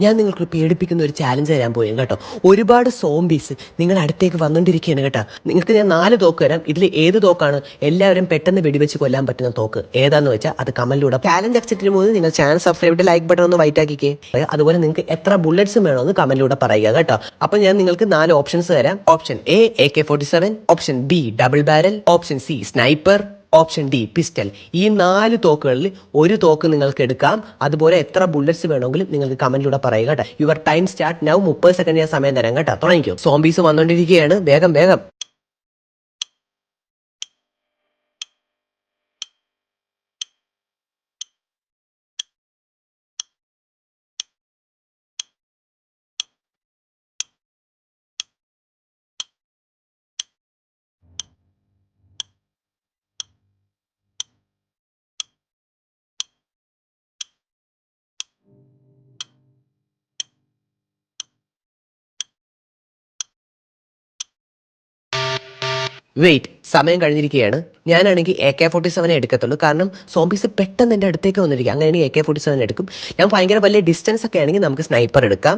ഞാൻ നിങ്ങൾക്ക് പേടിപ്പിക്കുന്ന ഒരു ചാലഞ്ച് തരാൻ പോയി കേട്ടോ. ഒരുപാട് സോംബീസ് നിങ്ങളുടെ അടുത്തേക്ക് വന്നുകൊണ്ടിരിക്കുകയാണ് കേട്ടോ. നിങ്ങൾക്ക് ഞാൻ 4 തോക്ക് തരാം. ഇതിൽ ഏത് തോക്കാണ് എല്ലാവരും പെട്ടെന്ന് വെടിവെച്ച് കൊല്ലാൻ പറ്റുന്ന തോക്ക് ഏതാന്ന് വെച്ചാൽ അത് കമന്റിലൂടെ ചാലഞ്ച് അക്സെപ്റ്റിന് പോകുന്നത്. നിങ്ങൾ ചാനൽ സബ്സ്ക്രൈബ് ചെയ്ത് ലൈക്ക് ബട്ടൺ ഒന്ന് വൈറ്റ് ആക്കിക്കേ. അതുപോലെ നിങ്ങൾക്ക് എത്ര ബുള്ളറ്റ്സും വേണമെന്ന് കമന്റിലൂടെ പറയുക കേട്ടോ. അപ്പോൾ ഞാൻ നിങ്ങൾക്ക് 4 ഓപ്ഷൻസ് തരാം. Option A AK-47, option B double barrel, option C sniper, option D pistol. ഈ 4 തോക്കുകളിൽ ഒരു തോക്ക് നിങ്ങൾക്ക് എടുക്കാം. അതുപോലെ എത്ര ബുള്ളറ്റ്സ് വേണമെങ്കിലും നിങ്ങൾക്ക് കമന്റിലൂടെ പറയുക കേട്ടോ. Your time start now. 30 second ഞാൻ സമയം തരാം കേട്ടോ. തുടങ്ങിക്കോ. സോംബീസ് വന്നുകൊണ്ടിരിക്കുകയാണ്. വേഗം വേഗം. വെയിറ്റ്, സമയം കഴിഞ്ഞിരിക്കുകയാണ്. ഞാനാണെങ്കിൽ AK-47 എടുക്കത്തുള്ളൂ. കാരണം സോംബീസ് പെട്ടെന്ന് എൻ്റെ അടുത്തേക്ക് വന്നിരിക്കുക. അങ്ങനെയാണെങ്കിൽ AK-47 എടുക്കും. ഞാൻ ഭയങ്കര വലിയ ഡിസ്റ്റൻസ് ഒക്കെ ആണെങ്കിൽ നമുക്ക് സ്നൈപ്പർ എടുക്കാം.